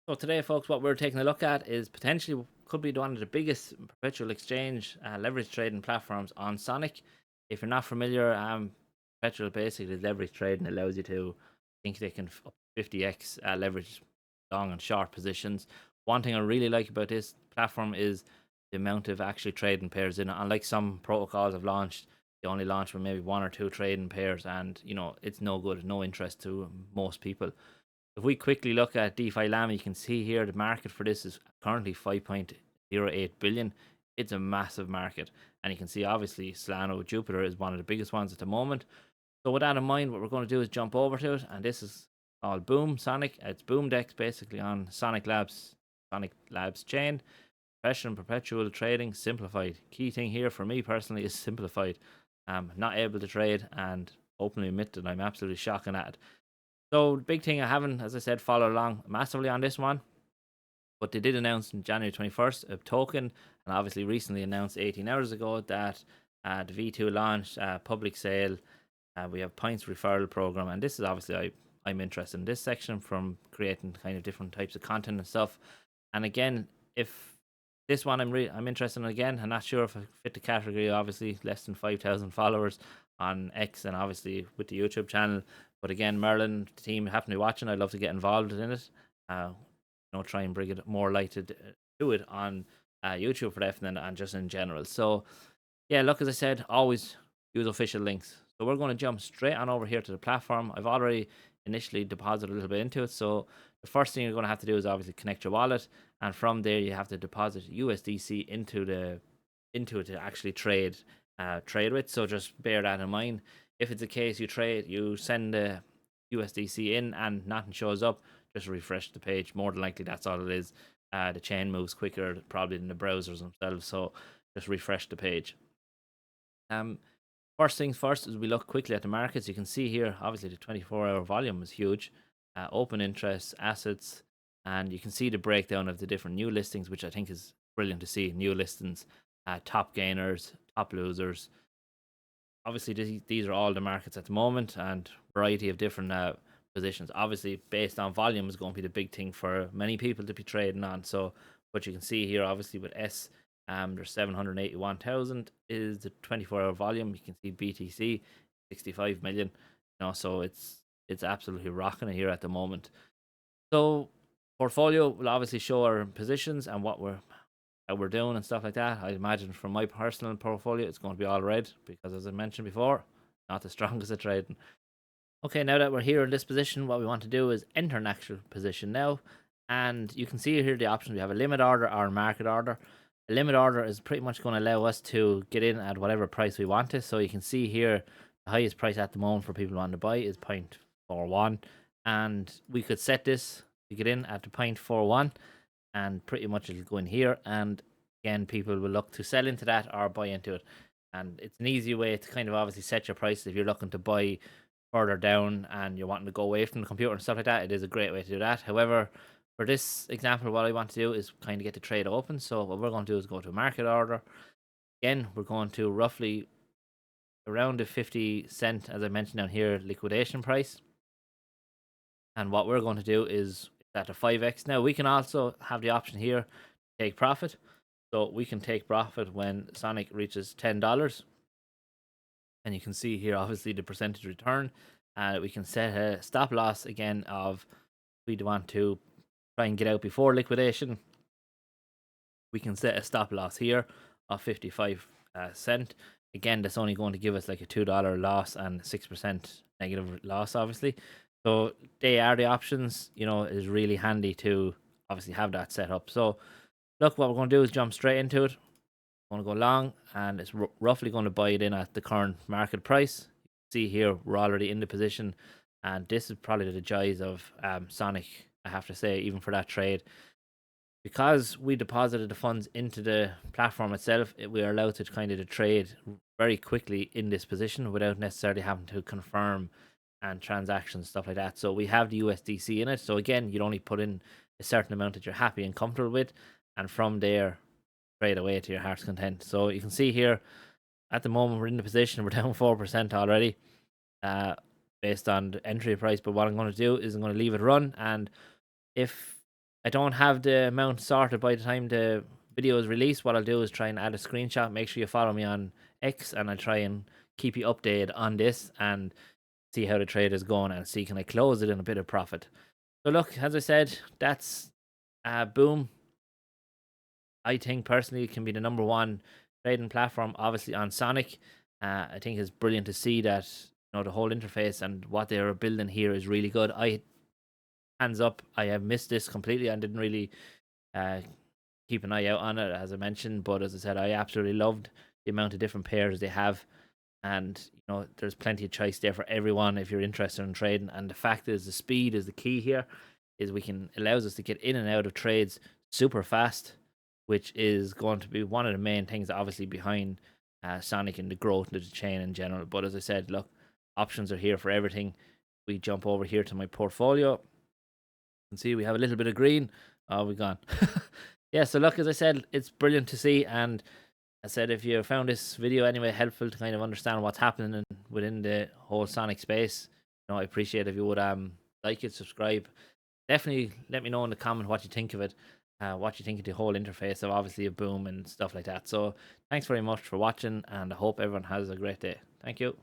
So today, folks, what we're taking a look at is potentially could be one of the biggest perpetual exchange leverage trading platforms on Sonic. If you're not familiar, perpetual basically leverage trading allows you to think they can up 50x leverage long and short positions. One thing I really like about this platform is the amount of actually trading pairs in it. Unlike some protocols have launched, they only launch with maybe one or two trading pairs, and it's no good, no interest to most people. If we quickly look at DeFi Llama, you can see here the market for this is currently 5.08 billion. It's a massive market. And you can see obviously Solano Jupiter is one of the biggest ones at the moment. So with that in mind, what we're going to do is jump over to it. And this is called Boom Sonic. It's Boom Dex basically on Sonic Labs chain. Professional perpetual trading simplified. Key thing here for me personally is simplified. I'm not able to trade and openly admit that I'm absolutely shocking at it. So the big thing, I haven't, as I said, followed along massively on this one, but they did announce on January 21st a token, and obviously recently announced 18 hours ago that the V2 launch public sale. We have points referral program, and this is obviously I'm interested in this section from creating kind of different types of content and stuff. And again, if this one I'm interested in again. I'm not sure if I fit the category. Obviously, less than 5,000 followers on X, and obviously with the YouTube channel. But again, Merlin, the team happen to be watching. I'd love to get involved in it. Try and bring it more light to it on YouTube for that and just in general. So yeah, look, as I said, always use official links. So we're going to jump straight on over here to the platform. I've already initially deposited a little bit into it. So the first thing you're going to have to do is obviously connect your wallet, and from there you have to deposit USDC into it to actually trade with. So just bear that in mind. If it's a case you send the USDC in and nothing shows up, just refresh the page. More than likely, that's all it is. The chain moves quicker probably than the browsers themselves, so just refresh the page. First things first, as we look quickly at the markets, you can see here, obviously the 24-hour volume is huge. Open interest, assets, and you can see the breakdown of the different new listings, which I think is brilliant to see. New listings, top gainers, top losers. Obviously, these are all the markets at the moment, and variety of different positions. Obviously, based on volume is going to be the big thing for many people to be trading on. So, what you can see here, obviously with S, there's 781,000 is the 24-hour volume. You can see BTC 65 million. So it's absolutely rocking it here at the moment. So portfolio will obviously show our positions and how we're doing and stuff like that. I imagine from my personal portfolio, it's going to be all red because, as I mentioned before, not the strongest at trading. Okay, now that we're here in this position, what we want to do is enter an actual position now. And you can see here the options. We have a limit order or a market order. A limit order is pretty much going to allow us to get in at whatever price we want to. So you can see here the highest price at the moment for people wanting to buy is 0.41. And we could set this to get in at the 0.41, and pretty much it'll go in here. And again, people will look to sell into that or buy into it. And it's an easy way to kind of obviously set your price if you're looking to buy further down and you're wanting to go away from the computer and stuff like that. It is a great way to do that. However, for this example, what I want to do is kind of get the trade open. So what we're going to do is go to market order. Again, we're going to roughly around the 50 cent, as I mentioned down here, liquidation price. And what we're going to do is at a 5x. Now we can also have the option here to take profit. So we can take profit when Sonic reaches $10. And you can see here obviously the percentage return. We can set a stop loss again of, we want to try and get out before liquidation. We can set a stop loss here of 55 cent. Again, that's only going to give us like a $2 loss and 6% negative loss, obviously. So they are the options. Is really handy to obviously have that set up. So look, what we're going to do is jump straight into it. Going to go long, and it's roughly going to buy it in at the current market price. You can see here we're already in the position, and this is probably the joys of Sonic, I have to say, even for that trade. Because we deposited the funds into the platform itself, we are allowed to kind of trade very quickly in this position without necessarily having to confirm and transactions, stuff like that. So we have the USDC in it. So again, you'd only put in a certain amount that you're happy and comfortable with, and from there, trade away to your heart's content. So you can see here, at the moment, we're in the position, we're down 4% already, based on the entry price. But what I'm going to do is I'm going to leave it run, and if I don't have the amount sorted by the time the video is released. What I'll do is try and add a screenshot. Make sure you follow me on X, and I'll try and keep you updated on this and see how the trade is going and see can I close it in a bit of profit. So look, as I said, that's Boom. I think personally it can be the number one trading platform, obviously on Sonic. I think it's brilliant to see that the whole interface and what they are building here is really good. I hands up, I have missed this completely and didn't really uh, keep an eye out on it as I mentioned. But as I said, I absolutely loved the amount of different pairs they have, and there's plenty of choice there for everyone if you're interested in trading. And the fact is, the speed is the key here. Is allows us to get in and out of trades super fast, which is going to be one of the main things, obviously, behind Sonic and the growth of the chain in general. But as I said, look, options are here for everything. We jump over here to my portfolio. You can see we have a little bit of green. Oh, we're gone. Yeah, so look, as I said, it's brilliant to see. And I said, if you found this video anyway helpful to kind of understand what's happening within the whole Sonic space, I appreciate if you would like it, subscribe. Definitely let me know in the comment what you think of it, what you think of the whole interface of obviously a Boom and stuff like that. So thanks very much for watching, and I hope everyone has a great day. Thank you.